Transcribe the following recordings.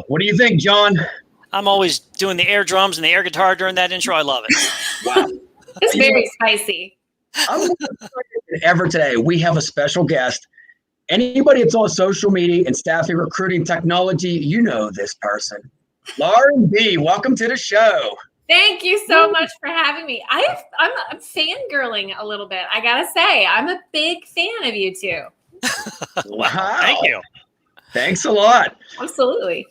What do you think, John? I'm always doing the air drums and the air guitar during that intro. I love it. Wow. It's very spicy. I'm more excited than ever today. We have a special guest. Anybody that's on social media and staffing, recruiting, technology, you know this person. Lauren B., welcome to the show. Thank you so much for having me. I'm fangirling a little bit. I gotta say, I'm a big fan of you two. Wow. Thank you. Thanks a lot. Absolutely.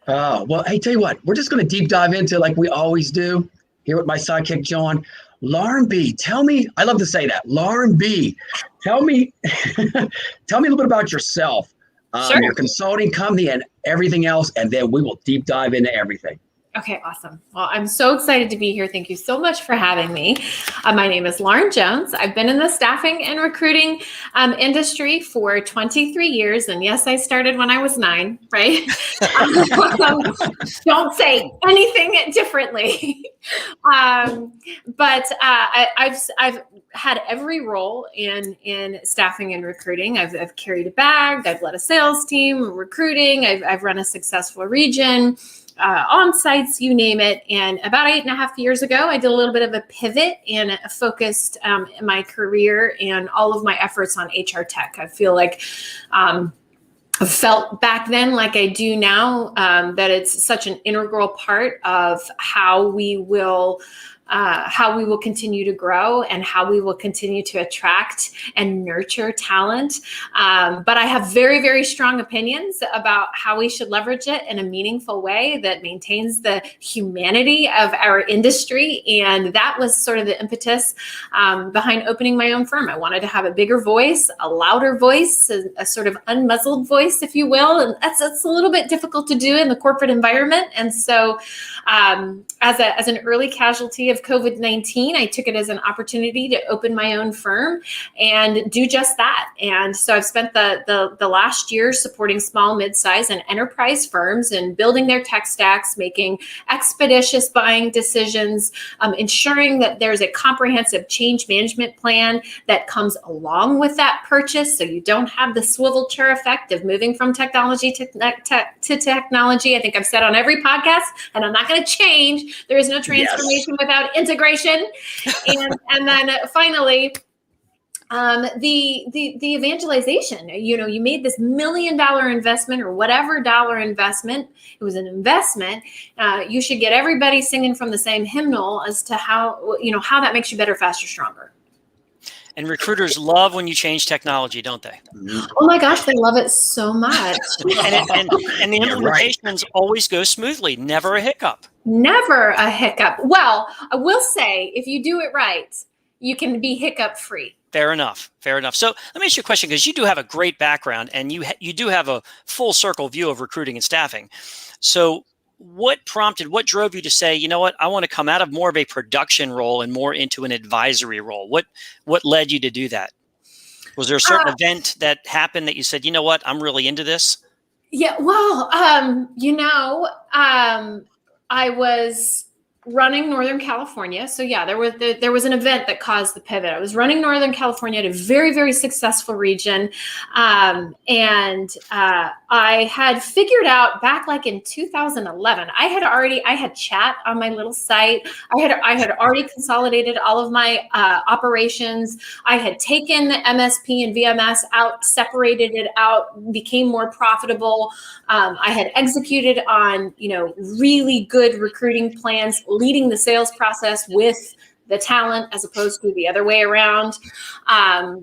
Oh, well, hey, tell you what, we're just going to deep dive into like we always do here with my sidekick, John. Lauren B., tell me, I love to say that. Lauren B., tell me a little bit about yourself, Sure. your consulting company and everything else, and then we will deep dive into everything. Okay, awesome. Well, I'm so excited to be here. Thank you so much for having me. My name is Lauren Jones. I've been in the staffing and recruiting industry for 23 years. And yes, I started when I was 9, right? Don't say anything differently. But I've had every role in staffing and recruiting. I've carried a bag. I've led a sales team, recruiting. I've run a successful region. On sites, you name it. And about 8.5 years ago, I did a little bit of a pivot and focused my career and all of my efforts on HR tech. I feel like I felt back then, like I do now, that it's such an integral part of how we will continue to grow and how we will continue to attract and nurture talent. But I have very, very strong opinions about how we should leverage it in a meaningful way that maintains the humanity of our industry. And that was sort of the impetus behind opening my own firm. I wanted to have a bigger voice, a louder voice, a sort of unmuzzled voice, if you will. And that's a little bit difficult to do in the corporate environment. And so as an early casualty of COVID-19, I took it as an opportunity to open my own firm and do just that. And so I've spent the last year supporting small, mid-size, and enterprise firms and building their tech stacks, making expeditious buying decisions, ensuring that there's a comprehensive change management plan that comes along with that purchase, so you don't have the swivel chair effect of moving from technology to technology. I think I've said on every podcast, and I'm not going to change. There is no transformation without integration. And then finally, the evangelization. You made this $1 million investment or whatever dollar investment. It was an investment. You should get everybody singing from the same hymnal as to how that makes you better, faster, stronger. And recruiters love when you change technology, don't they? Oh my gosh, they love it so much. and the implementations always go smoothly, never a hiccup. Never a hiccup. Well, I will say, if you do it right, you can be hiccup free. Fair enough. So let me ask you a question, because you do have a great background and you do have a full circle view of recruiting and staffing. So what drove you to say, you know what, I want to come out of more of a production role and more into an advisory role? What led you to do that? Was there a certain event that happened that you said, you know what, I'm really into this? Yeah, well, I was running Northern California. So yeah, there was an event that caused the pivot. I was running Northern California at a very, very successful region. And I had figured out back like in 2011, I had chat on my little site. I had already consolidated all of my operations. I had taken MSP and VMS out, separated it out, became more profitable. I had executed on, really good recruiting plans, leading the sales process with the talent as opposed to the other way around. I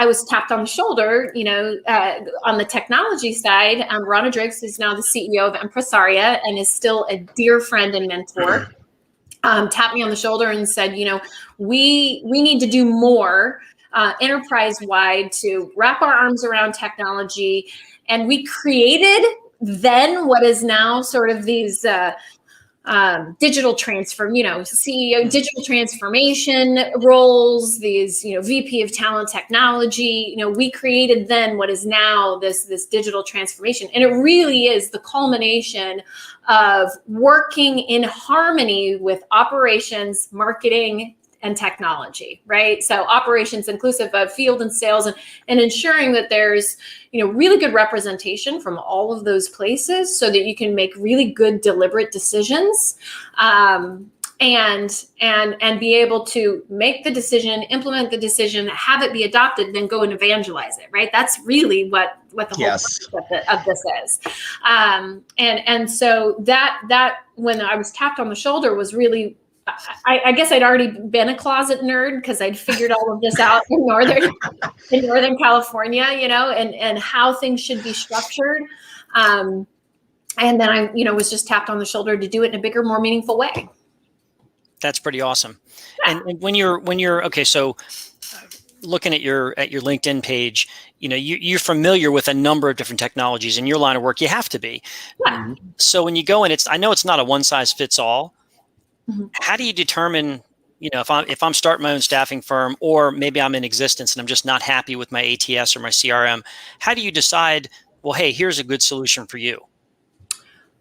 was tapped on the shoulder, on the technology side. Rana Driggs, who's now the CEO of Empresaria and is still a dear friend and mentor, tapped me on the shoulder and said, we need to do more enterprise-wide to wrap our arms around technology. And we created then what is now sort of these digital CEO digital transformation roles, these, VP of talent technology. We created then what is now this digital transformation. And it really is the culmination of working in harmony with operations, marketing, and technology, right? So operations inclusive of field and sales, and ensuring that there's, really good representation from all of those places so that you can make really good, deliberate decisions. And be able to make the decision, implement the decision, have it be adopted, then go and evangelize it, right? That's really what the whole purpose of this is. And so that when I was tapped on the shoulder was really, I guess I'd already been a closet nerd because I'd figured all of this out in Northern California, and how things should be structured. And then I, was just tapped on the shoulder to do it in a bigger, more meaningful way. That's pretty awesome. Yeah. And when you're okay, so looking at your LinkedIn page, you're familiar with a number of different technologies in your line of work. You have to be. Yeah. So when you go in, I know it's not a one size fits all. Mm-hmm. How do you determine, if I'm starting my own staffing firm, or maybe I'm in existence and I'm just not happy with my ATS or my CRM? How do you decide, well, hey, here's a good solution for you?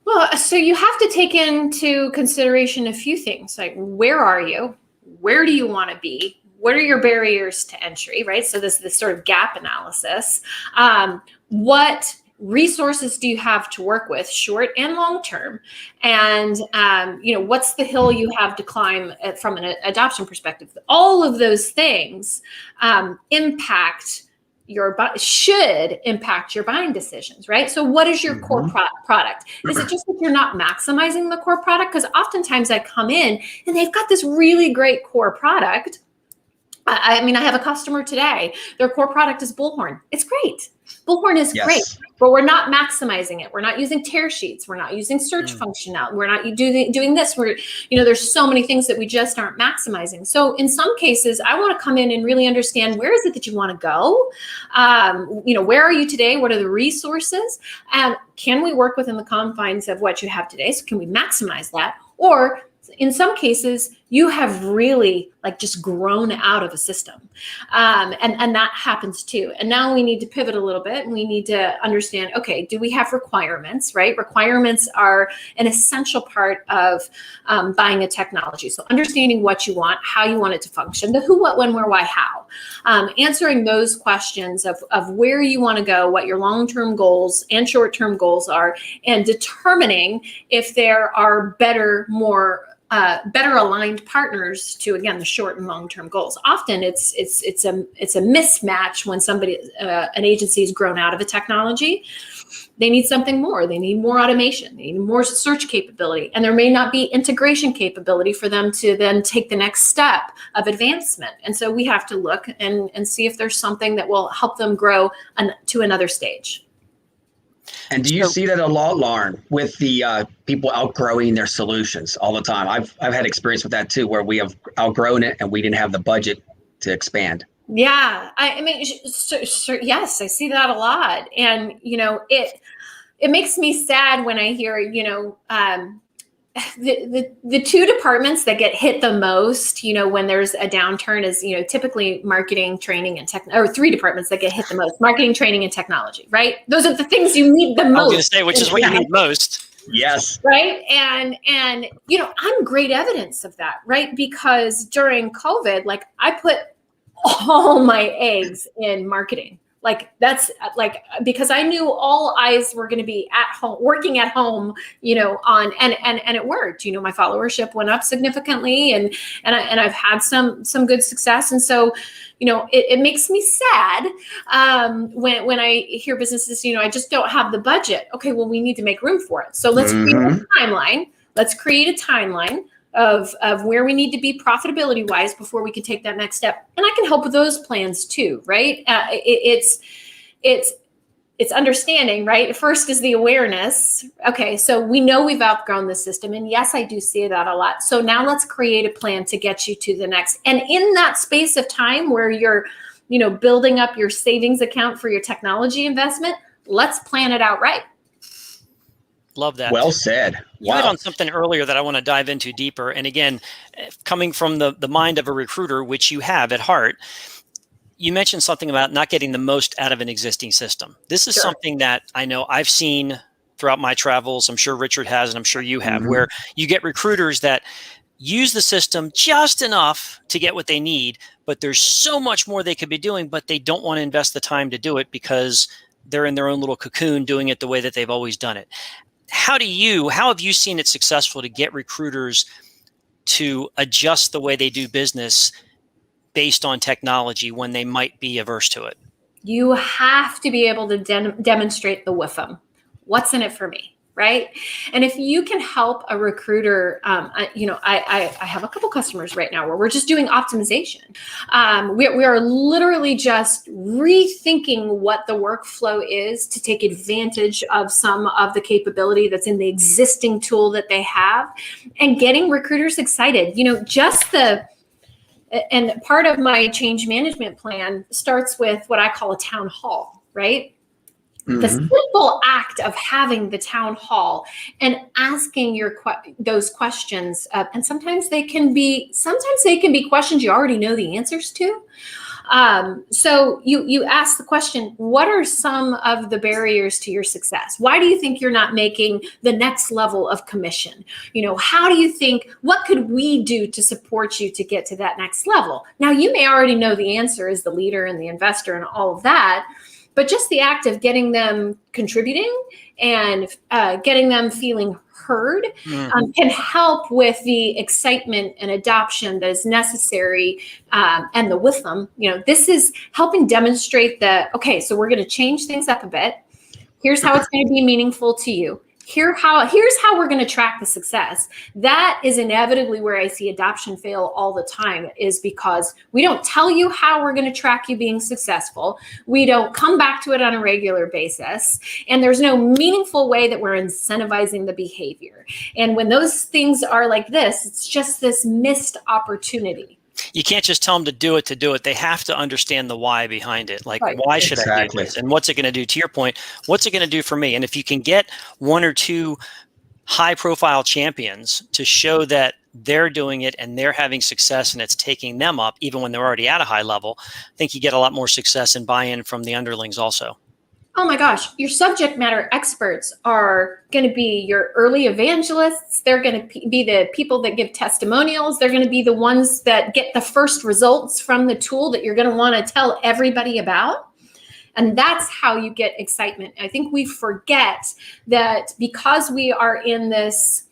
Well, so you have to take into consideration a few things, like where are you? Where do you want to be? What are your barriers to entry, right? So this sort of gap analysis. What resources do you have to work with, short and long term? And, what's the hill you have to climb from an adoption perspective? All of those things should impact your buying decisions, right? So what is your core product? Is it just that you're not maximizing the core product? Because oftentimes I come in and they've got this really great core product. I have a customer today. Their core product is Bullhorn. It's great. Bullhorn is great, but we're not maximizing it. We're not using tear sheets. We're not using search functionality. We're not doing this. There's so many things that we just aren't maximizing. So in some cases, I want to come in and really understand, where is it that you want to go? Where are you today? What are the resources? And can we work within the confines of what you have today? So can we maximize that? Or in some cases, you have really just grown out of a system. And that happens too. And now we need to pivot a little bit, and we need to understand, okay, do we have requirements, right? Requirements are an essential part of buying a technology. So understanding what you want, how you want it to function, the who, what, when, where, why, how. Answering those questions of where you want to go, what your long-term goals and short-term goals are, and determining if there are better aligned partners to, again, the short and long-term goals. Often it's a mismatch when an agency has grown out of a technology. They need something more. They need more automation. They need more search capability, and there may not be integration capability for them to then take the next step of advancement. And so we have to look and see if there's something that will help them grow to another stage. And do you see that a lot, Lauren, with the people outgrowing their solutions all the time? I've had experience with that too, where we have outgrown it and we didn't have the budget to expand. Yeah, yes, I see that a lot, and it makes me sad when I hear the two departments that get hit the most, when there's a downturn is, typically marketing, training, and or three departments that get hit the most: marketing, training, and technology, right? Those are the things you need the most. I was going to say, which is what you need most. Yes. Right. And I'm great evidence of that, right? Because during COVID, I put all my eggs in marketing. That's because I knew all eyes were going to be at home, working at home, and it worked. My followership went up significantly, and I've had some good success. And so, it makes me sad when I hear businesses, I just don't have the budget. Okay, well, we need to make room for it. So let's create a timeline. Let's create a timeline of where we need to be profitability wise before we can take that next step. And I can help with those plans too, right? It's understanding, right? First is the awareness. Okay, so we know we've outgrown the system. And yes, I do see that a lot. So now let's create a plan to get you to the next. And in that space of time where you're, building up your savings account for your technology investment, let's plan it out right. Love that. Well said. You hit on something earlier that I want to dive into deeper. And again, coming from the mind of a recruiter, which you have at heart, you mentioned something about not getting the most out of an existing system. This is something that I know I've seen throughout my travels. I'm sure Richard has, and I'm sure you have, where you get recruiters that use the system just enough to get what they need, but there's so much more they could be doing, but they don't want to invest the time to do it because they're in their own little cocoon doing it the way that they've always done it. How have you seen it successful to get recruiters to adjust the way they do business based on technology when they might be averse to it? You have to be able to demonstrate the WIFM. What's in it for me, right? And if you can help a recruiter, I have a couple customers right now where we're just doing optimization. We are literally just rethinking what the workflow is to take advantage of some of the capability that's in the existing tool that they have, and getting recruiters excited. And part of my change management plan starts with what I call a town hall, right? Mm-hmm. The simple act of having the town hall and asking those questions, and sometimes they can be questions you already know the answers to. So you ask the question, what are some of the barriers to your success? Why do you think you're not making the next level of commission? How do you think, what could we do to support you to get to that next level? Now, you may already know the answer as the leader and the investor and all of that, but just the act of getting them contributing and getting them feeling heard can help with the excitement and adoption that is necessary, and the with them. This is helping demonstrate that, okay, so we're going to change things up a bit. Here's how it's going to be meaningful to you. Here's how we're going to track the success. That is inevitably where I see adoption fail all the time, is because we don't tell you how we're going to track you being successful. We don't come back to it on a regular basis. And there's no meaningful way that we're incentivizing the behavior. And when those things are like this, it's just this missed opportunity. You can't just tell them to do it. They have to understand the why behind it. Like, right. Why should I do this? And what's it going to do? To your point, what's it going to do for me? And if you can get one or two high profile champions to show that they're doing it and they're having success and it's taking them up, even when they're already at a high level, I think you get a lot more success and buy-in from the underlings also. Oh my gosh, your subject matter experts are going to be your early evangelists. They're going to be the people that give testimonials. They're going to be the ones that get the first results from the tool that you're going to want to tell everybody about. And that's how you get excitement. I think we forget that because we are in this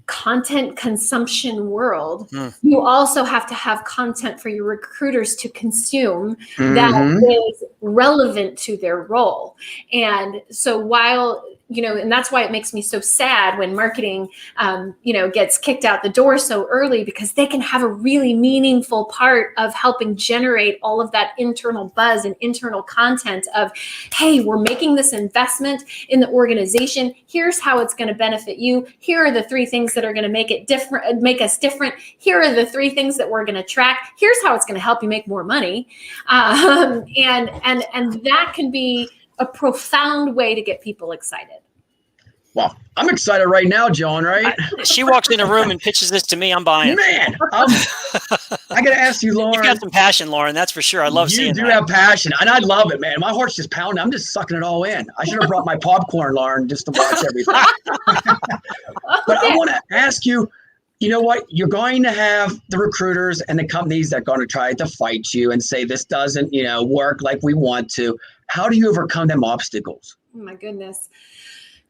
content consumption world, you also have to have content for your recruiters to consume that is relevant to their role. And so while, and that's why it makes me so sad when marketing, gets kicked out the door so early, because they can have a really meaningful part of helping generate all of that internal buzz and internal content of, hey, we're making this investment in the organization. Here's how it's going to benefit you. Here are the 3 things that are going to make us different. Here are the 3 things that we're going to track. Here's how it's going to help you make more money. And that can be a profound way to get people excited. Well, I'm excited right now, John, right? She walks in a room and pitches this to me. I'm buying. Man, I got to ask you, Lauren. You've got some passion, Lauren. That's for sure. I love seeing that. You do have passion, and I love it, man. My heart's just pounding. I'm just sucking it all in. I should have brought my popcorn, Lauren, just to watch everything. But I want to ask you, you know what? You're going to have the recruiters and the companies that are going to try to fight you and say this doesn't, work like we want to. How do you overcome them obstacles? Oh, my goodness.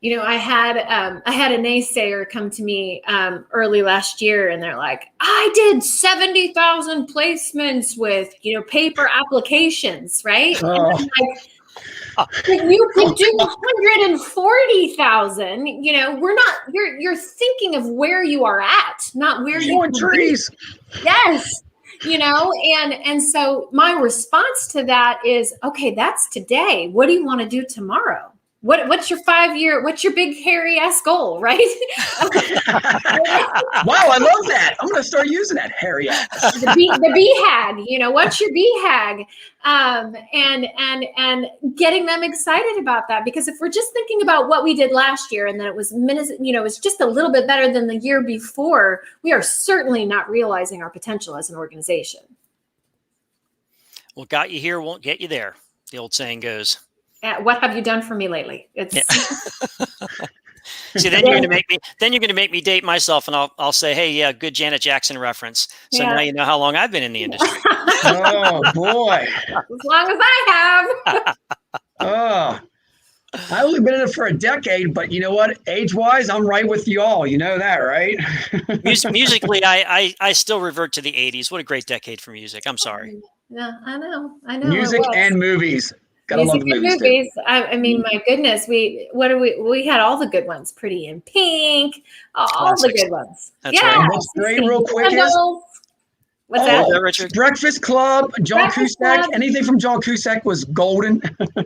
I had a naysayer come to me early last year, and they're like, I did 70,000 placements with, paper applications, right? And I'm like, you could do 140,000. We're not. You're thinking of where you are at, not where you want trees. Yes. And so my response to that is, okay, that's today. What do you want to do tomorrow? What's your 5-year, what's your big hairy ass goal, right? Wow, I love that. I'm going to start using that hairy ass. The BHAG, what's your BHAG? And getting them excited about that, because if we're just thinking about what we did last year and then it was it's just a little bit better than the year before, we are certainly not realizing our potential as an organization. What got you here won't get you there, the old saying goes. What have you done for me lately? See, then you're going to make me date myself, and I'll say, hey, yeah, good Janet Jackson reference. So now you know how long I've been in the industry. Oh boy. As long as I have. Oh, I've only been in it for a decade, but you know what? Age-wise, I'm right with you all. You know that, right? Musically, I still revert to the 80s. What a great decade for music. I'm sorry. Yeah, I know. Music and movies. Gotta love the movies too. I mean, my goodness, we had all the good ones. Pretty in Pink, all the good ones. That's right. What's great, real quick, is what's that? Richard? Breakfast Club, John Cusack. Anything from John Cusack was golden.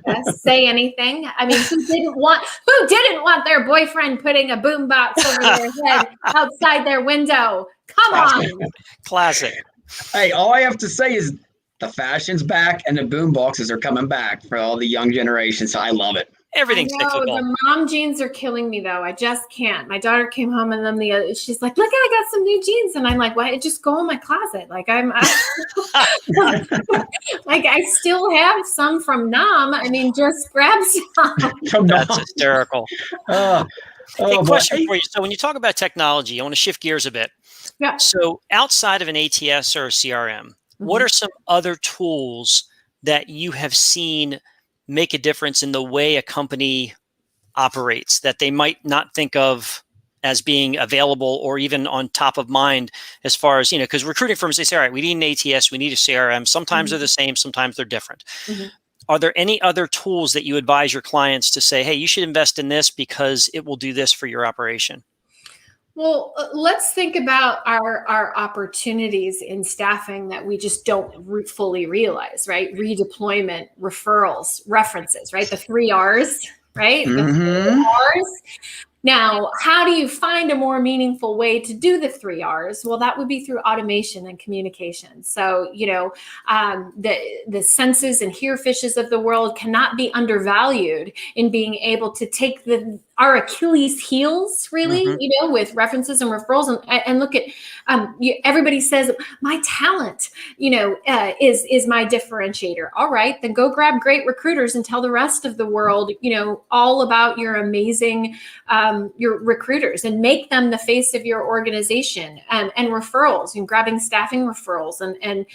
Yes, say anything. I mean, who didn't want their boyfriend putting a boombox over their head outside their window? Come on. Classic. Hey, all I have to say is the fashion's back and the boom boxes are coming back for all the young generation. So I love it. Everything's cyclical. The mom jeans are killing me though. I just can't. My daughter came home and then she's like, look, I got some new jeans. And I'm like, what? Just go in my closet. Like like I still have some from Nam. I mean, just grab some. That's hysterical. Hey, question for you. So when you talk about technology, I want to shift gears a bit. Yeah. So outside of an ATS or a CRM, what are some other tools that you have seen make a difference in the way a company operates that they might not think of as being available or even on top of mind as far as, because recruiting firms, they say, all right, we need an ATS, we need a CRM. Sometimes they're the same, sometimes they're different. Are there any other tools that you advise your clients to say, hey, you should invest in this because it will do this for your operation? Well, let's think about our opportunities in staffing that we just don't fully realize, right? Redeployment, referrals, references, right? The 3 R's, right? The 3 R's. Now, how do you find a more meaningful way to do the 3 R's? Well, that would be through automation and communication. So, the senses and hear fishes of the world cannot be undervalued in being able to take our Achilles heels, really, with references and referrals, and look at. Everybody says my talent, is my differentiator. All right, then go grab great recruiters and tell the rest of the world, all about your amazing. Your recruiters and make them the face of your organization, and referrals and grabbing staffing referrals. And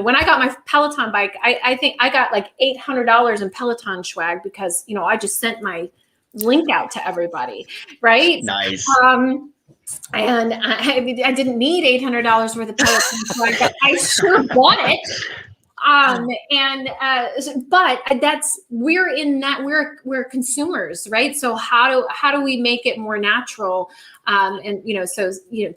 when I got my Peloton bike, I think I got like $800 in Peloton swag because, I just sent my link out to everybody. Right. Nice. And I didn't need $800 worth of Peloton swag, but I sure bought it. But we're consumers, right? So how do we make it more natural?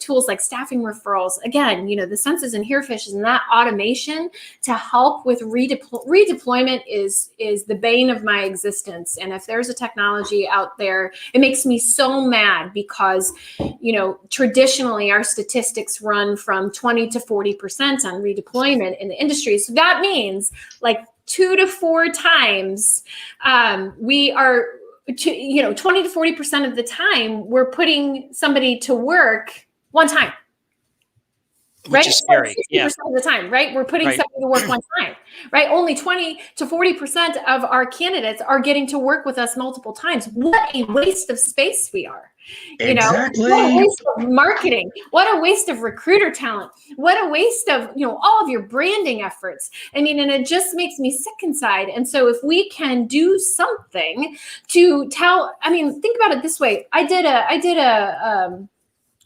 Tools like staffing referrals, again, the senses and hear fishes and that automation to help with redeployment is the bane of my existence. And if there's a technology out there, it makes me so mad because, traditionally our statistics run from 20 to 40% on redeployment in the industry. So that means like 2 to 4 times we are 20 to 40% of the time we're putting somebody to work one time. Which is scary. 60% of the time, right? We're putting somebody to work one time, right? Only 20 to 40% of our candidates are getting to work with us multiple times. What a waste of space we are. Exactly. What a waste of marketing. What a waste of recruiter talent. What a waste of, all of your branding efforts. I mean, and it just makes me sick inside. And so if we can do something to think about it this way. I did a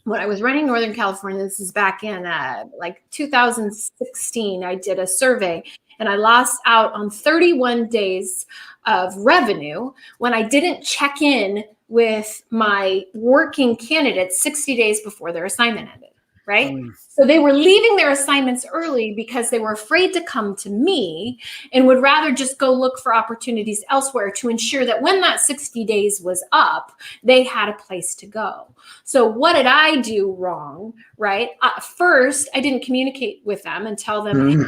when I was running Northern California, this is back in 2016, I did a survey and I lost out on 31 days of revenue when I didn't check in with my working candidates 60 days before their assignment ended, right? So they were leaving their assignments early because they were afraid to come to me and would rather just go look for opportunities elsewhere to ensure that when that 60 days was up, they had a place to go. So what did I do wrong, right? First, I didn't communicate with them and tell them, hey,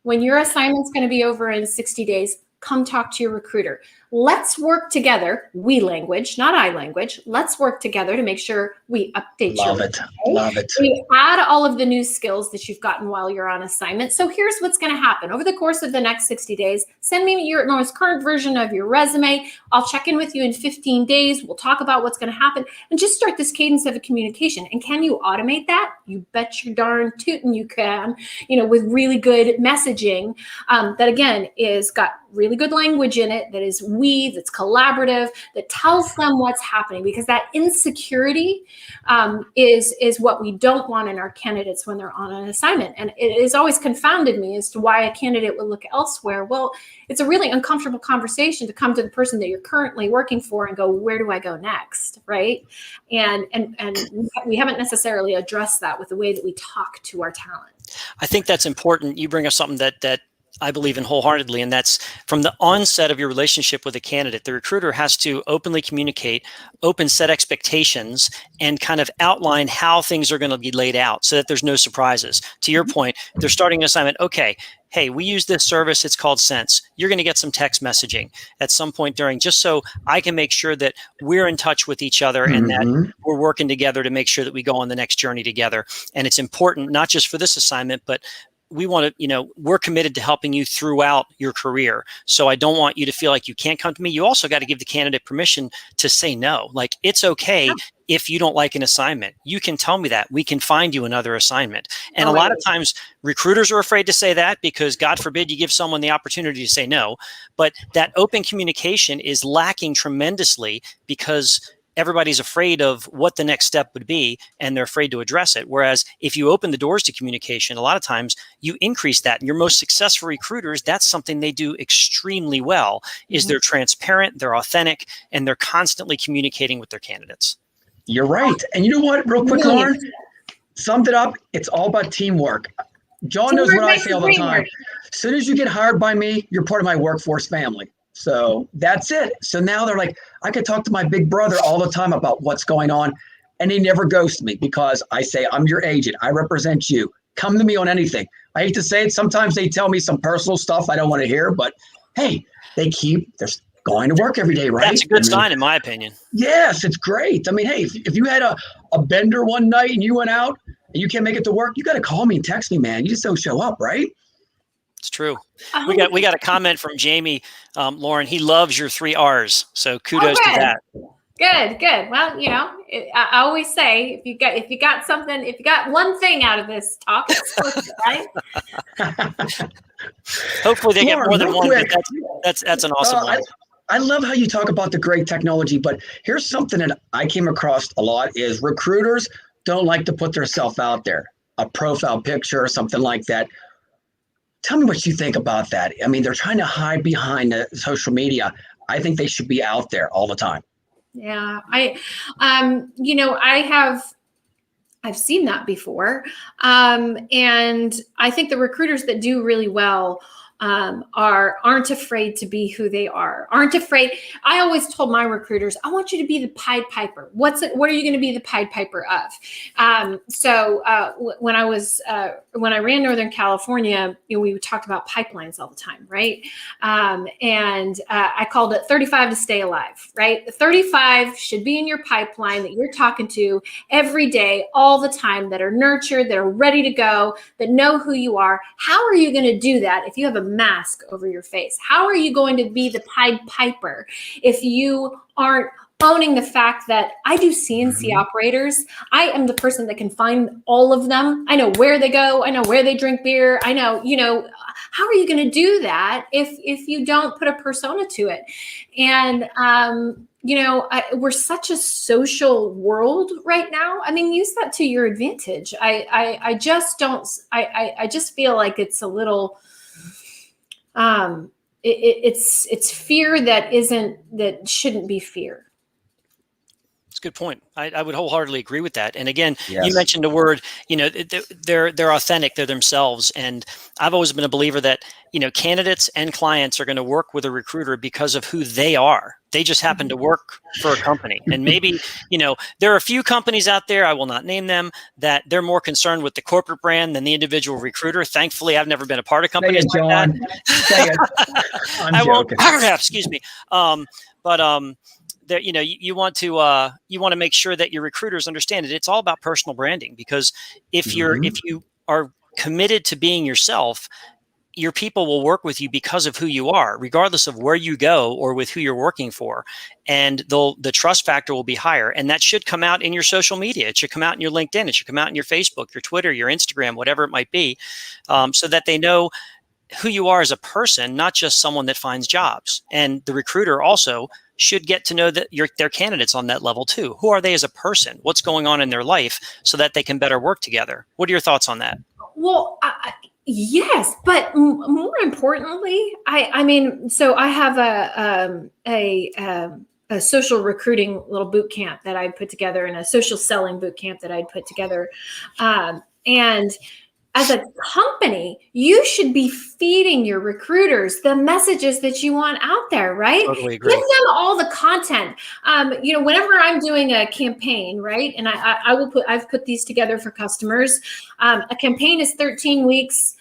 when your assignment's going to be over in 60 days, come talk to your recruiter. Let's work together. We language, not I language. Let's work together to make sure we update Love your it. resume. Love it. We add all of the new skills that you've gotten while you're on assignment. So here's what's going to happen. Over the course of the next 60 days, send me your most current version of your resume. I'll check in with you in 15 days. We'll talk about what's going to happen and just start this cadence of a communication. And can you automate that? You bet your darn tootin' you can, with really good messaging that, again, is got really good language in it, that is that's collaborative, that tells them what's happening, because that insecurity is what we don't want in our candidates when they're on an assignment. And it has always confounded me as to why a candidate would look elsewhere. Well, it's a really uncomfortable conversation to come to the person that you're currently working for and go, where do I go next, right? And we haven't necessarily addressed that with the way that we talk to our talent. I think that's important. You bring up something that I believe in wholeheartedly, and that's from the onset of your relationship with a candidate, the recruiter has to openly communicate, set expectations, and kind of outline how things are going to be laid out so that there's no surprises. To your point, they're starting an assignment. Okay, hey, we use this service. It's called Sense. You're going to get some text messaging at some point during, just so I can make sure that we're in touch with each other and that we're working together to make sure that we go on the next journey together. And it's important, not just for this assignment, but we want to, we're committed to helping you throughout your career. So I don't want you to feel like you can't come to me. You also got to give the candidate permission to say no. Like, it's okay if you don't like an assignment. You can tell me that. We can find you another assignment. And a lot of times recruiters are afraid to say that because, God forbid, you give someone the opportunity to say no. But that open communication is lacking tremendously because everybody's afraid of what the next step would be, and they're afraid to address it. Whereas if you open the doors to communication, a lot of times you increase that. And your most successful recruiters, that's something they do extremely well, is they're transparent, they're authentic, and they're constantly communicating with their candidates. You're right. And you know what, real quick, Lauren, summed it up. It's all about teamwork. John knows what I say all the time. As soon as you get hired by me, you're part of my workforce family. So that's it. So now they're like, I could talk to my big brother all the time about what's going on, and he never ghosts me because I say, I'm your agent. I represent you. Come to me on anything. I hate to say it. Sometimes they tell me some personal stuff I don't want to hear, but hey, they're going to work every day, right? That's a good sign, in my opinion. Yes, it's great. I mean, hey, if you had a bender one night and you went out and you can't make it to work, you got to call me and text me, man. You just don't show up, right? It's true. We got a comment from Jamie, Lauren. He loves your 3 R's. So kudos to that. Good. Well, I always say, if you got one thing out of this talk, it's right? Hopefully they get more than one. But that's an awesome one. I love how you talk about the great technology, but here's something that I came across a lot is recruiters don't like to put themselves out there, a profile picture or something like that. Tell me what you think about that. I mean, they're trying to hide behind the social media. I think they should be out there all the time. Yeah, I've seen that before. And I think the recruiters that do really well aren't afraid to be who they aren't afraid. I always told my recruiters, I want you to be the Pied Piper. What are you going to be the Pied Piper of? When I ran Northern California, we talked about pipelines all the time, right? I called it 35 to stay alive, right? The 35 should be in your pipeline that you're talking to every day, all the time, that are nurtured, that are ready to go, that know who you are. How are you going to do that if you have a mask over your face? How are you going to be the Pied Piper if you aren't owning the fact that I do CNC operators? I am the person that can find all of them. I know where they go. I know where they drink beer. I know, how are you going to do that if you don't put a persona to it? And, we're such a social world right now. I mean, use that to your advantage. I just feel like it's a little, it's fear that shouldn't be fear. a good point. I would wholeheartedly agree with that. And again, Yes. you mentioned the word, they're authentic, they're themselves. And I've always been a believer that, candidates and clients are going to work with a recruiter because of who they are. They just happen to work for a company. And maybe, there are a few companies out there, I will not name them, that they're more concerned with the corporate brand than the individual recruiter. Thankfully, I've never been a part of companies like John. that. Say it. I'm joking. Excuse me. That you want to make sure that your recruiters understand it. It's all about personal branding, because if you are committed to being yourself, your people will work with you because of who you are, regardless of where you go or with who you're working for. And the trust factor will be higher. And that should come out in your social media. It should come out in your LinkedIn. It should come out in your Facebook, your Twitter, your Instagram, whatever it might be, so that they know who you are as a person, not just someone that finds jobs. And the recruiter also should get to know that their candidates on that level too. Who are they as a person? What's going on in their life, so that they can better work together? What are your thoughts on that? Well, yes, but more importantly, so I have a social recruiting little boot camp that I put together, and a social selling boot camp that I'd put together. And as a company, you should be feeding your recruiters the messages that you want out there, right? Totally agree. Give them all the content. Whenever I'm doing a campaign, right, and I've put these together for customers. A campaign is 13 weeks.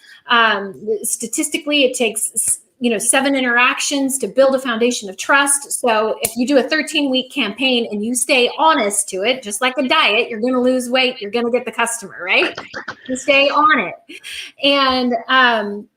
Statistically, it takes 7 interactions to build a foundation of trust. So if you do a 13-week campaign and you stay honest to it, just like a diet, you're going to lose weight, you're going to get the customer, right? You stay on it. And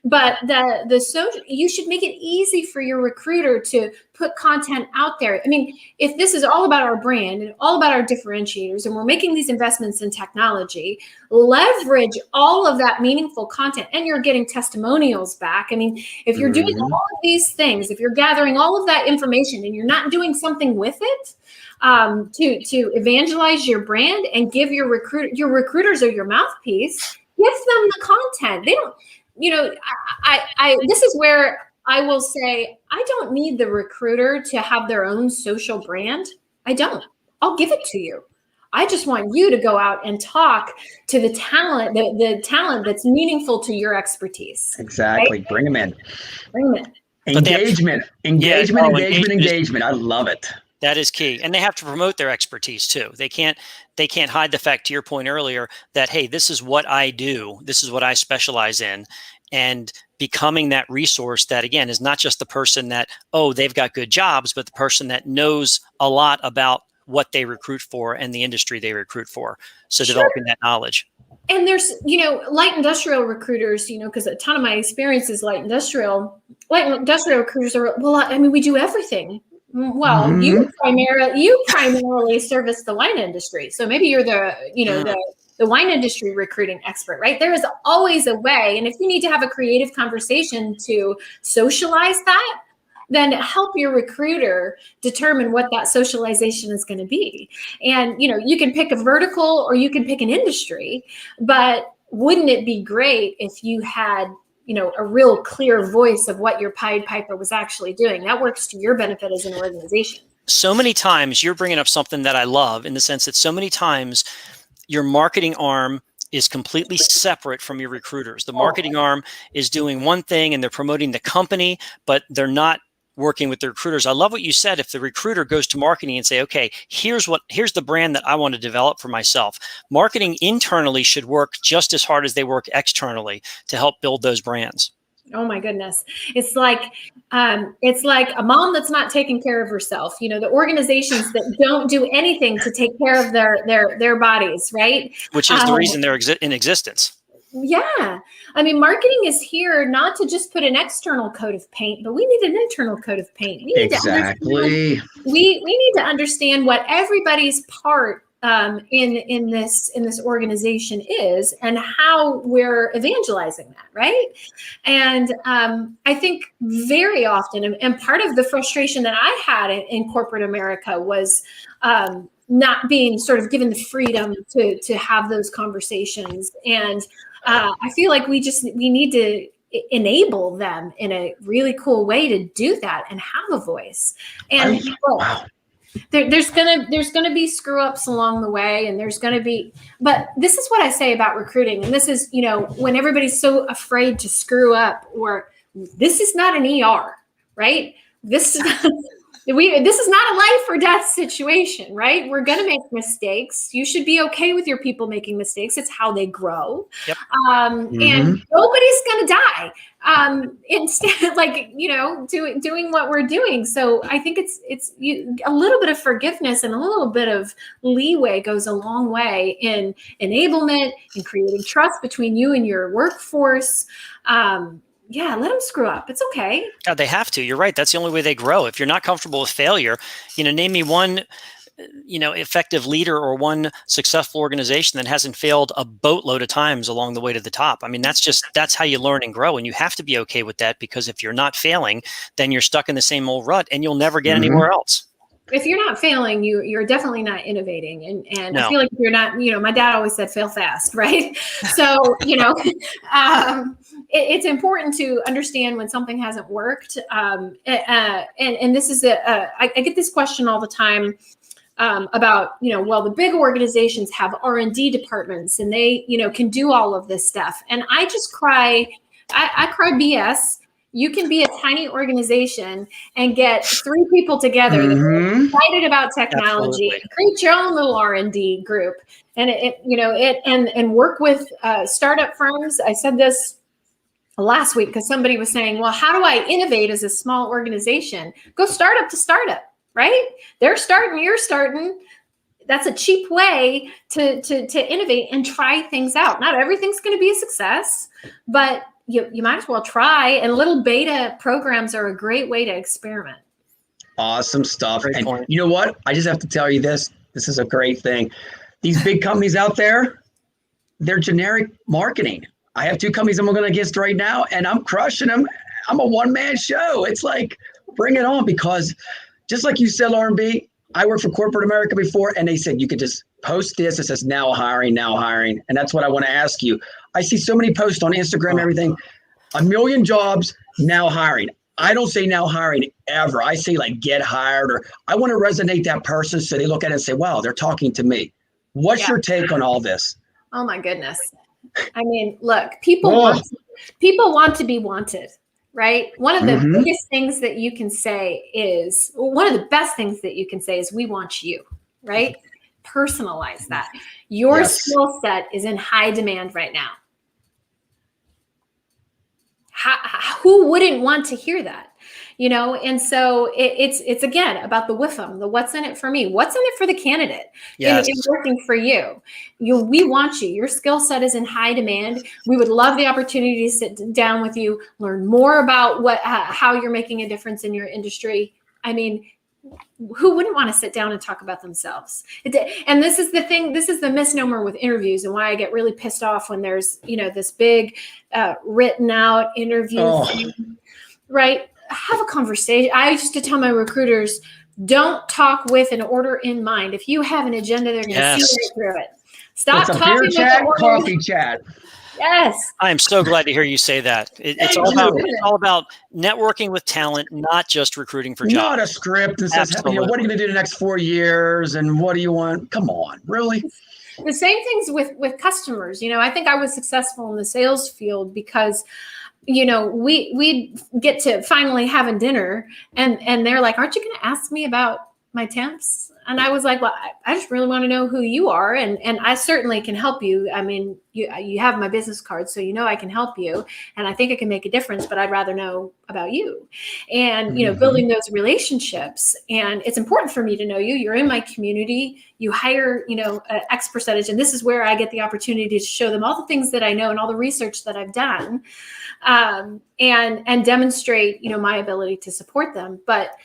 but the social, you should make it easy for your recruiter to put content out there. I mean, if this is all about our brand and all about our differentiators, and we're making these investments in technology, leverage all of that meaningful content, and you're getting testimonials back. I mean, if you're doing all of these things, if you're gathering all of that information and you're not doing something with it to evangelize your brand and give your recruiters are your mouthpiece, give them the content. They don't, this is where I will say, I don't need the recruiter to have their own social brand. I don't. I'll give it to you. I just want you to go out and talk to the talent, the talent that's meaningful to your expertise. Exactly. Right? Bring them in. Bring them in. Engagement. I love it. That is key. And they have to promote their expertise too. They can't hide the fact, to your point earlier, that, hey, this is what I do. This is what I specialize in. And becoming that resource that, again, is not just the person that, they've got good jobs, but the person that knows a lot about what they recruit for and the industry they recruit for. So developing that knowledge. And there's, light industrial recruiters, because a ton of my experience is light industrial recruiters are, we do everything. Well, you primarily service the wine industry. So maybe you're the wine industry recruiting expert, right? There is always a way. And if you need to have a creative conversation to socialize that, then help your recruiter determine what that socialization is going to be. And, you can pick a vertical or you can pick an industry, but wouldn't it be great if you had, a real clear voice of what your Pied Piper was actually doing? That works to your benefit as an organization. So many times you're bringing up something that I love, in the sense that so many times your marketing arm is completely separate from your recruiters. The marketing arm is doing one thing and they're promoting the company, but they're not working with the recruiters. I love what you said. If the recruiter goes to marketing and say, okay, here's the brand that I want to develop for myself. Marketing internally should work just as hard as they work externally to help build those brands. Oh my goodness. It's like a mom that's not taking care of herself. The organizations that don't do anything to take care of their bodies, right? Which is the reason they're in existence. Yeah. Marketing is here not to just put an external coat of paint, but we need an internal coat of paint. We need we need to understand what everybody's part in this organization is, and how we're evangelizing that, right? And I think very often, and part of the frustration that I had in corporate America was not being sort of given the freedom to have those conversations. And I feel like we need to enable them in a really cool way to do that and have a voice. And there's gonna be screw ups along the way, and but this is what I say about recruiting, and this is, when everybody's so afraid to screw up, or this is not an ER, right? This is this is not a life or death situation, right? We're going to make mistakes. You should be okay with your people making mistakes. It's how they grow. Yep. And nobody's going to die. Instead, doing what we're doing. So I think it's a little bit of forgiveness and a little bit of leeway goes a long way in enablement and creating trust between you and your workforce. Yeah, let them screw up. It's okay. Yeah, they have to. You're right. That's the only way they grow. If you're not comfortable with failure, name me one, effective leader or one successful organization that hasn't failed a boatload of times along the way to the top. I mean, that's how you learn and grow. And you have to be okay with that, because if you're not failing, then you're stuck in the same old rut and you'll never get anywhere else. If you're not failing, you're definitely not innovating. And No. I feel like if you're not, my dad always said fail fast, right? So, it's important to understand when something hasn't worked. And this is I get this question all the time about, well, the big organizations have R&D departments and they, can do all of this stuff. And I just cry. I cry BS. You can be a tiny organization and get 3 people together that are excited about technology, create your own little R&D group, and and work with startup firms. I said this last week because somebody was saying, well, how do I innovate as a small organization? Go startup to startup, right? They're starting, you're starting. That's a cheap way to innovate and try things out. Not everything's going to be a success, but you might as well try. And little beta programs are a great way to experiment. Awesome stuff. Great And point. you know what? I just have to tell you this. This is a great thing. These big companies out there, they're generic marketing. I have 2 companies I'm going against right now, and I'm crushing them. I'm a one-man show. It's like, bring it on, because just like you said, Lauren B., I worked for corporate America before, and they said you could just post this. It says now hiring. And that's what I want to ask you. I see so many posts on Instagram, everything, 1 million jobs, now hiring. I don't say now hiring ever. I say like get hired, or I want to resonate that person so they look at it and say, wow, they're talking to me. What's your take on all this? Oh my goodness. I mean, look, people want to be wanted, right? One of the biggest things that you can say is, one of the best things that you can say is, we want you, right? Personalize that. Your skill set is in high demand right now. Who wouldn't want to hear that? And so it's again about the WIFM, the what's in it for me, what's in it for the candidate, Yes. and working for you. We want you. Your skill set is in high demand. We would love the opportunity to sit down with you, learn more about how you're making a difference in your industry. I mean, who wouldn't want to sit down and talk about themselves? And this is the thing, this is the misnomer with interviews, and why I get really pissed off when there's, this big written out interview thing, right? Have a conversation. I used to tell my recruiters, don't talk with an order in mind. If you have an agenda, they're going to see right through it. Stop It's a talking beer with chat, the order. coffee chat. Yes. I am so glad to hear you say that. It's all about networking with talent, not just recruiting for jobs. Not a script that says, what are you going to do the next 4 years and what do you want? Come on, really? The same things with customers. I think I was successful in the sales field because we get to finally having dinner and they're like, aren't you going to ask me about my temps? And I was like, well, I just really want to know who you are. And I certainly can help you. I mean, you have my business card, so I can help you. And I think I can make a difference, but I'd rather know about you. And, building those relationships. And it's important for me to know you. You're in my community. You hire, an X percentage. And this is where I get the opportunity to show them all the things that I know and all the research that I've done. And demonstrate, my ability to support them. But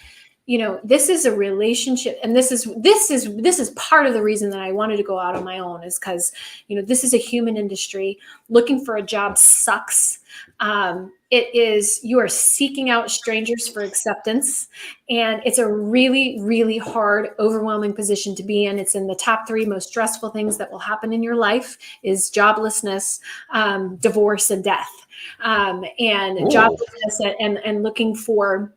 this is a relationship, and this is part of the reason that I wanted to go out on my own, is because, this is a human industry. Looking for a job sucks. You are seeking out strangers for acceptance, and it's a really, really hard, overwhelming position to be in. It's in the top 3 most stressful things that will happen in your life is joblessness, divorce, and death. Joblessness and looking for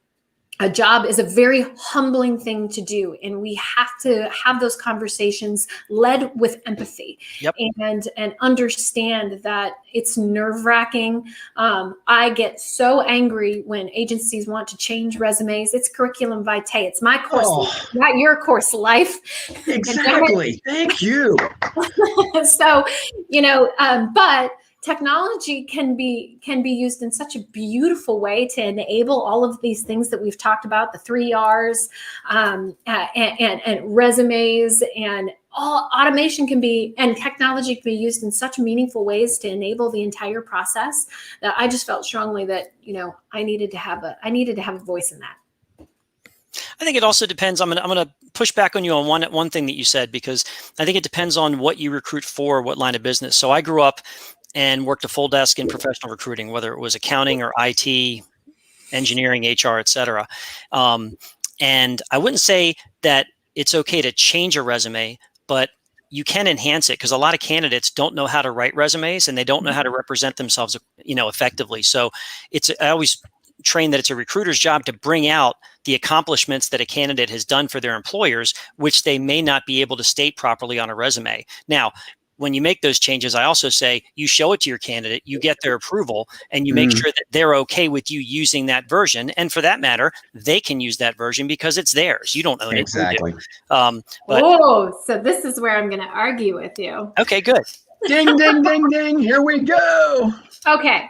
a job is a very humbling thing to do, and we have to have those conversations led with empathy. Yep. and understand that it's nerve-wracking. I get so angry when agencies want to change resumes. It's curriculum vitae. It's my course, not your course life. Exactly. Thank you. So, but technology can be used in such a beautiful way to enable all of these things that we've talked about, the 3 R's, and resumes, and all automation and technology can be used in such meaningful ways to enable the entire process, that I just felt strongly that, I needed to have a voice in that. I think it also depends. I'm gonna push back on you on one thing that you said, because I think it depends on what you recruit for, what line of business. So I grew up and worked a full desk in professional recruiting, whether it was accounting or IT, engineering, HR, et cetera. And I wouldn't say that it's okay to change a resume, but you can enhance it, because a lot of candidates don't know how to write resumes and they don't know how to represent themselves, effectively. So I always train that it's a recruiter's job to bring out the accomplishments that a candidate has done for their employers, which they may not be able to state properly on a resume. Now, when you make those changes, I also say you show it to your candidate, you get their approval, and you make sure that they're okay with you using that version. And for that matter, they can use that version because it's theirs. You don't own it. Exactly. So this is where I'm going to argue with you. Okay, good. Ding, ding, ding, ding. Here we go. Okay.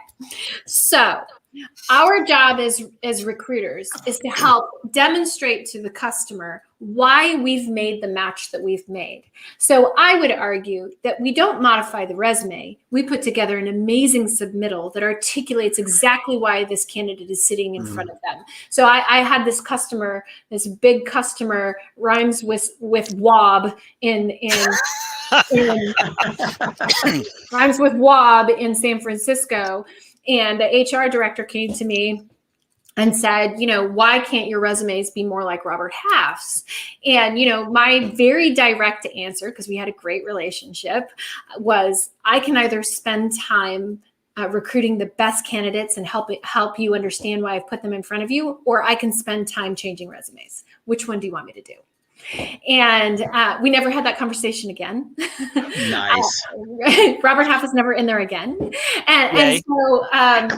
So our job as recruiters is to help demonstrate to the customer why we've made the match that we've made. So I would argue that we don't modify the resume. We put together an amazing submittal that articulates exactly why this candidate is sitting in front of them. So I had this customer, this big customer, rhymes with WOB in rhymes with WOB in San Francisco. And the HR director came to me and said, why can't your resumes be more like Robert Half's? And, my very direct answer, because we had a great relationship, was I can either spend time recruiting the best candidates and help you understand why I've put them in front of you, or I can spend time changing resumes. Which one do you want me to do? And we never had that conversation again. Nice. Robert Half was never in there again. And so I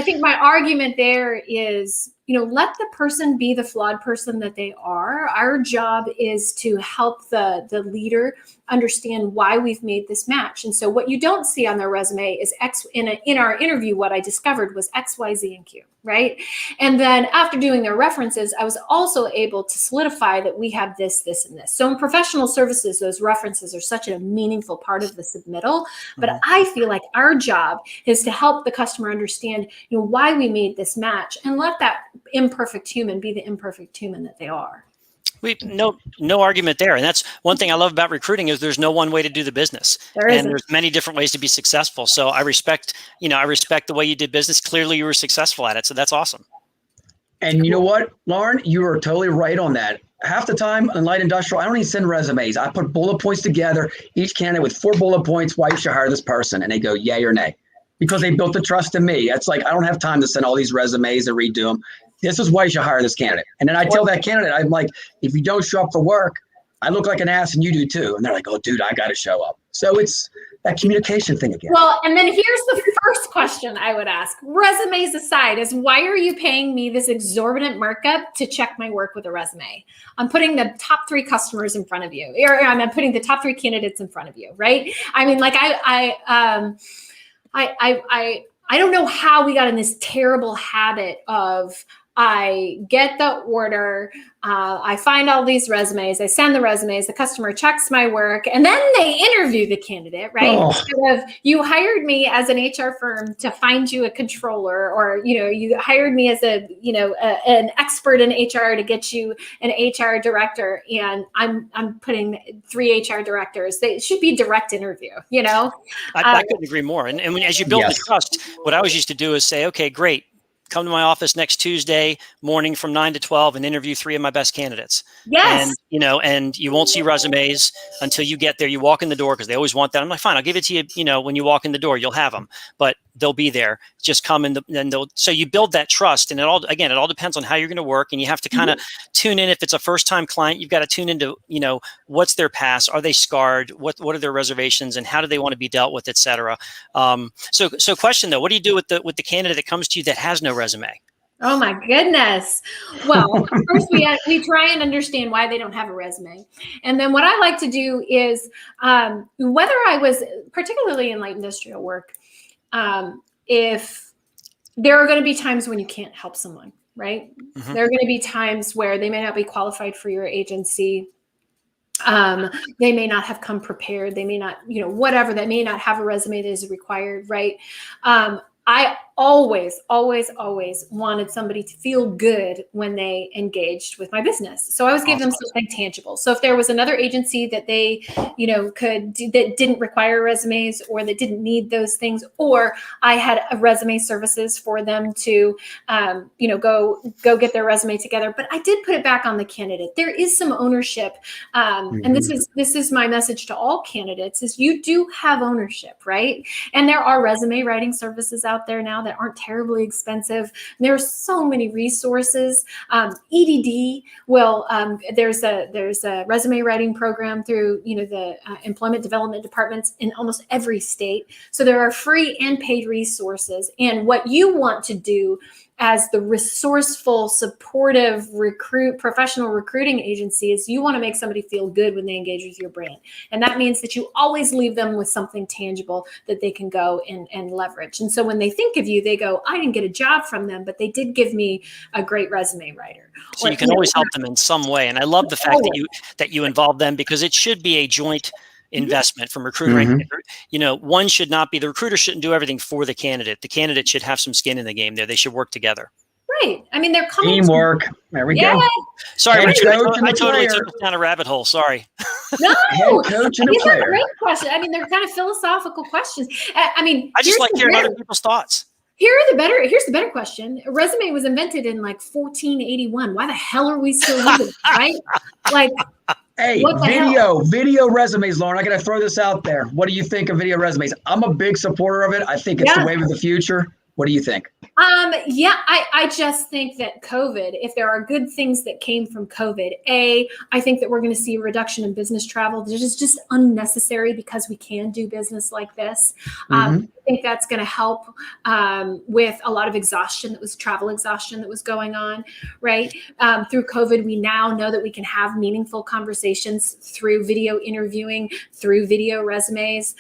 think my argument there is, let the person be the flawed person that they are. Our job is to help the leader understand why we've made this match. And so what you don't see on their resume is X. In our interview, what I discovered was X, Y, Z, and Q, right? And then after doing their references, I was also able to solidify that we have this, this, and this. So in professional services, those references are such a meaningful part of the submittal. But I feel like our job is to help the customer understand, why we made this match, and let that imperfect human be the imperfect human that they are. No argument there. And that's one thing I love about recruiting, is there's no one way to do the business. There's many different ways to be successful. So I respect the way you did business. Clearly you were successful at it. So that's awesome. And you know what, Lauren, you are totally right on that. Half the time in light industrial, I don't even send resumes. I put bullet points together, each candidate with 4 bullet points, why you should hire this person. And they go, yay or nay, because they built the trust in me. It's like, I don't have time to send all these resumes and redo them. This is why you should hire this candidate. And then I tell that candidate, I'm like, if you don't show up for work, I look like an ass and you do too. And they're like, oh, dude, I got to show up. So it's that communication thing again. Well, and then here's the first question I would ask, resumes aside, is why are you paying me this exorbitant markup to check my work with a resume? I'm putting the top 3 customers in front of you, or I'm putting the top 3 candidates in front of you, right? I mean, like I don't know how we got in this terrible habit of, I get the order, I find all these resumes, I send the resumes, the customer checks my work, and then they interview the candidate, right? Instead of, you hired me as an HR firm to find you a controller, or, you hired me as an expert in HR to get you an HR director, and I'm putting 3 HR directors. They should be direct interview, I couldn't agree more. And as you build the trust, what I always used to do is say, okay, great. Come to my office next Tuesday morning from 9 to 12 and interview 3 of my best candidates. Yes. And you won't see resumes until you get there. You walk in the door, because they always want that. I'm like, fine, I'll give it to you. When you walk in the door, you'll have them. But they'll be there. Just come and so you build that trust. And it all depends on how you're going to work. And you have to kind of tune in. If it's a first time client, you've got to tune into, what's their past? Are they scarred? What are their reservations, and how do they want to be dealt with, et cetera? So question though, what do you do with the candidate that comes to you that has no resume? Oh my goodness. Well, first we try and understand why they don't have a resume. And then what I like to do is, whether I was particularly in light industrial work, if there are going to be times when you can't help someone, right? Mm-hmm. There are going to be times where they may not be qualified for your agency. They may not have come prepared. They may not, whatever, that may not have a resume that is required, right? I always wanted somebody to feel good when they engaged with my business. So I always gave them something tangible. So if there was another agency that they, could do, that didn't require resumes, or that didn't need those things, or I had a resume services for them to, go get their resume together. But I did put it back on the candidate. There is some ownership. And this is my message to all candidates, is you do have ownership, right? And there are resume writing services out there now that aren't terribly expensive. There's so many resources. EDD will, there's a resume writing program through, the employment development departments in almost every state. So there are free and paid resources. And what you want to do as the resourceful, supportive professional recruiting agency is you want to make somebody feel good when they engage with your brand. And that means that you always leave them with something tangible that they can go and leverage. And so when they think of you, they go, I didn't get a job from them, but they did give me a great resume writer. So you can always help them in some way. And I love the fact that you involve them, because it should be a joint investment from recruiter. One should not be, the recruiter shouldn't do everything for the candidate. The candidate should have some skin in the game there. They should work together. Right. I mean, they're coming teamwork. There we go. Sorry, Richard, I totally took us down a rabbit hole. Sorry. No, coach and these player. are great questions. I mean, they're kind of philosophical questions. I just like hearing other people's thoughts. Here's the better question. A resume was invented in 1481. Why the hell are we still living, right? Hey, video resumes, Lauren. I got to throw this out there. What do you think of video resumes? I'm a big supporter of it. I think it's the wave of the future. What do you think? I just think that COVID, if there are good things that came from COVID, I think that we're going to see a reduction in business travel. This is just unnecessary because we can do business like this. I think that's going to help with a lot of travel exhaustion that was going on, right? Through COVID, we now know that we can have meaningful conversations through video interviewing, through video resumes.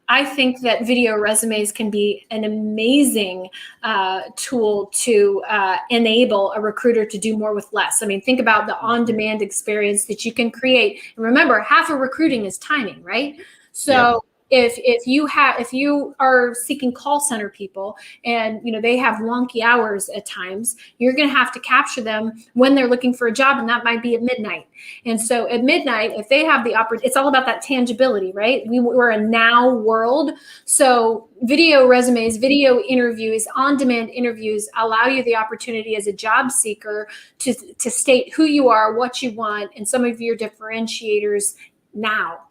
I think that video resumes can be an amazing tool to enable a recruiter to do more with less. I mean, think about the on-demand experience that you can create. And remember, half of recruiting is timing, right? So if you are seeking call center people and they have wonky hours at times, you're going to have to capture them when they're looking for a job, and that might be at midnight. And so at midnight, if they have the opportunity, it's all about that tangibility, right? We're a now world. So video resumes, video interviews, on-demand interviews allow you the opportunity as a job seeker to state who you are, what you want, and some of your differentiators now.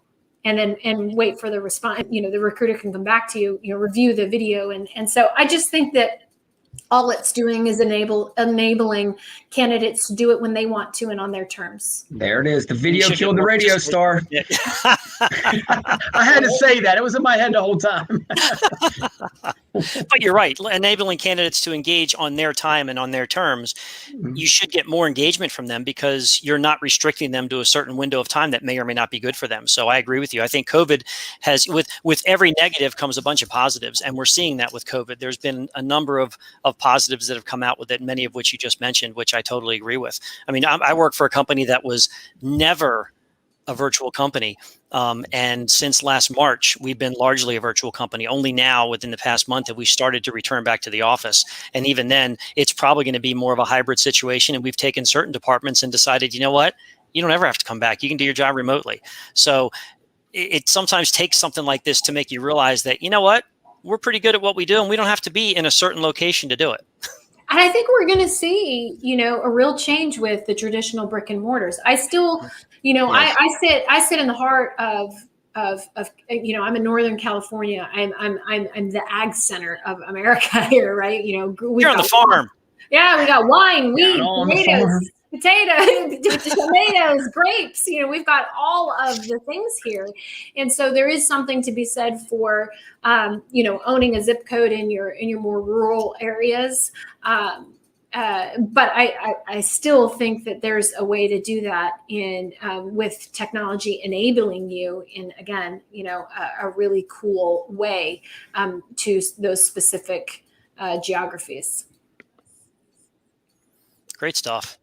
And wait for the response. The recruiter can come back to you, review the video. And so I just think that all it's doing is enabling candidates to do it when they want to and on their terms. There it is. The video killed the radio star. Yeah. I had to say that. It was in my head the whole time. But you're right. Enabling candidates to engage on their time and on their terms, you should get more engagement from them because you're not restricting them to a certain window of time that may or may not be good for them. So I agree with you. I think COVID has, with every negative comes a bunch of positives, and we're seeing that with COVID. There's been a number of positives that have come out with it, many of which you just mentioned, which I totally agree with. I mean, I work for a company that was never a virtual company. And since last March, we've been largely a virtual company. Only now, within the past month, have we started to return back to the office. And even then, it's probably going to be more of a hybrid situation. And we've taken certain departments and decided, you know what? You don't ever have to come back. You can do your job remotely. So it sometimes takes something like this to make you realize that, you know what? We're pretty good at what we do, and we don't have to be in a certain location to do it. And I think we're going to see, a real change with the traditional brick and mortars. I still, yes. I sit in the heart of I'm in Northern California. I'm the ag center of America here, right? You're on the farm. Yeah, we got wine, wheat, on the tomatoes, farm. tomatoes, grapes. We've got all of the things here, and so there is something to be said for owning a zip code in your more rural areas. But I still think that there's a way to do that with technology enabling you in, again, a really cool way to those specific geographies. Great stuff.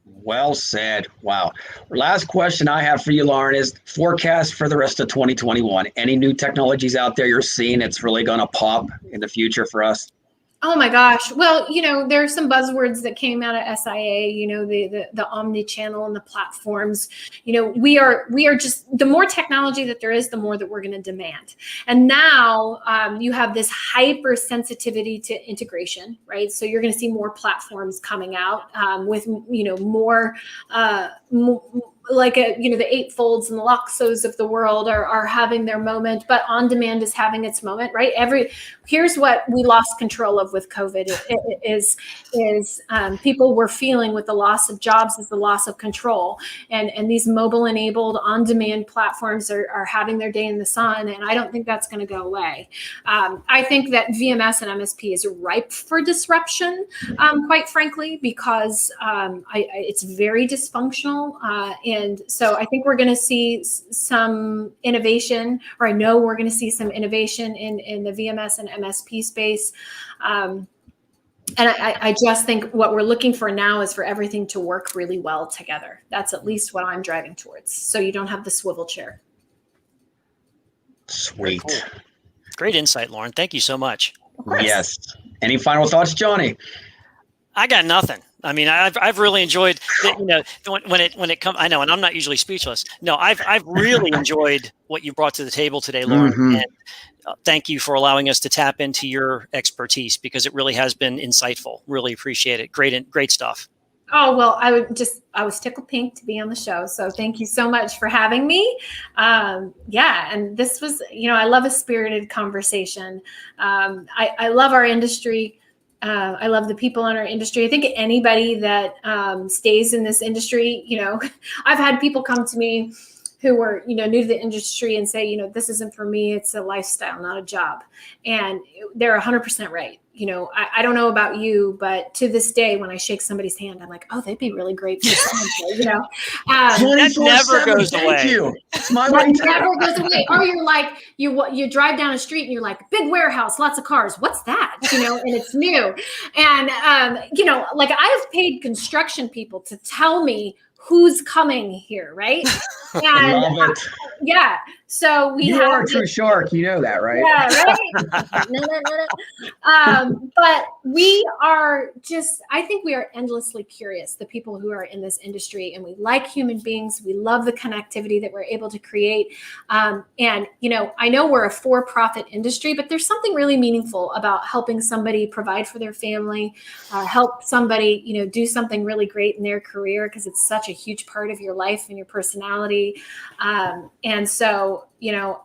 Well said. Wow. Last question I have for you, Lauren, is forecast for the rest of 2021. Any new technologies out there you're seeing that's really going to pop in the future for us? Oh my gosh. Well, there are some buzzwords that came out of SIA, the omni-channel and the platforms. We are just, the more technology that there is, the more that we're going to demand. And now you have this hyper sensitivity to integration, right? So you're going to see more platforms coming out with, more like the Eightfolds and the Loxos of the world are having their moment, but on demand is having its moment, right? Here's what we lost control of with COVID is people were feeling with the loss of jobs is the loss of control, and these mobile enabled on demand platforms are having their day in the sun, and I don't think that's going to go away. I think that VMS and MSP is ripe for disruption, quite frankly, because it's very dysfunctional. And so I think we're going to see some innovation, or I know we're going to see some innovation in the VMS and MSP space. And I just think what we're looking for now is for everything to work really well together. That's at least what I'm driving towards. So you don't have the swivel chair. Sweet. Cool. Great insight, Lauren. Thank you so much. Yes. Any final thoughts, Johnny? I got nothing. I mean, I've really enjoyed when it comes. I know, and I'm not usually speechless. No, I've really enjoyed what you brought to the table today, Lauren. Mm-hmm. And thank you for allowing us to tap into your expertise, because it really has been insightful. Really appreciate it. Great stuff. Oh, well, I was tickled pink to be on the show. So thank you so much for having me. And this was, I love a spirited conversation. I love our industry. I love the people in our industry. I think anybody that stays in this industry, I've had people come to me who were, new to the industry and say, this isn't for me. It's a lifestyle, not a job. And they're 100% right. I don't know about you, but to this day, when I shake somebody's hand, I'm like, oh, they'd be really great for someone. That never goes away. Thank you. It's my that way. never goes away. Or you're like, you drive down a street and you're like, big warehouse, lots of cars. What's that? And it's new. And, like I have paid construction people to tell me who's coming here, right? And Love it. Yeah. So you are a true shark. You know that, right? Yeah, right. But we are I think we are endlessly curious, the people who are in this industry, and we like human beings. We love the connectivity that we're able to create. And, I know we're a for-profit industry, but there's something really meaningful about helping somebody provide for their family, help somebody, do something really great in their career, because it's such a huge part of your life and your personality. And so,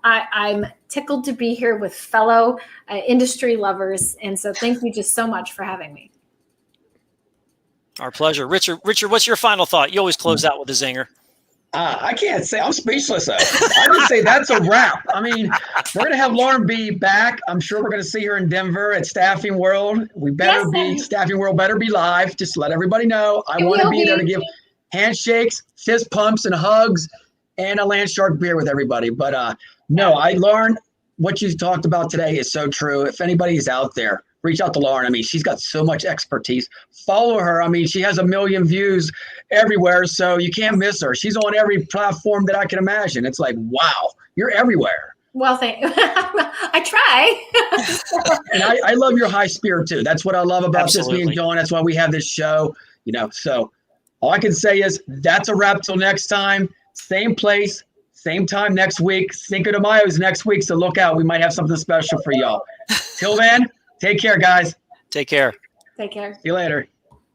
I'm tickled to be here with fellow industry lovers. And so thank you just so much for having me. Our pleasure. Richard, what's your final thought? You always close out with a zinger. I can't say. I'm speechless. I would say that's a wrap. I mean, we're going to have Lauren B back. I'm sure we're going to see her in Denver at Staffing World. Staffing World better be live. Just let everybody know. I want to be there to give handshakes, fist pumps, and hugs, and a Land Shark beer with everybody. But no, I learned what you talked about today is so true. If anybody's out there, reach out to Lauren. I mean, she's got so much expertise. Follow her. I mean, she has 1 million views everywhere, so you can't miss her. She's on every platform that I can imagine. It's like, wow, you're everywhere. Well, thank you. I try. And I love your high spirit too. That's what I love about Absolutely. this being Dawn. That's why we have this show, so all I can say is that's a wrap till next time. Same place, same time next week. Cinco de Mayo is next week, so look out. We might have something special for y'all. Till then, take care, guys. Take care. Take care. See you later.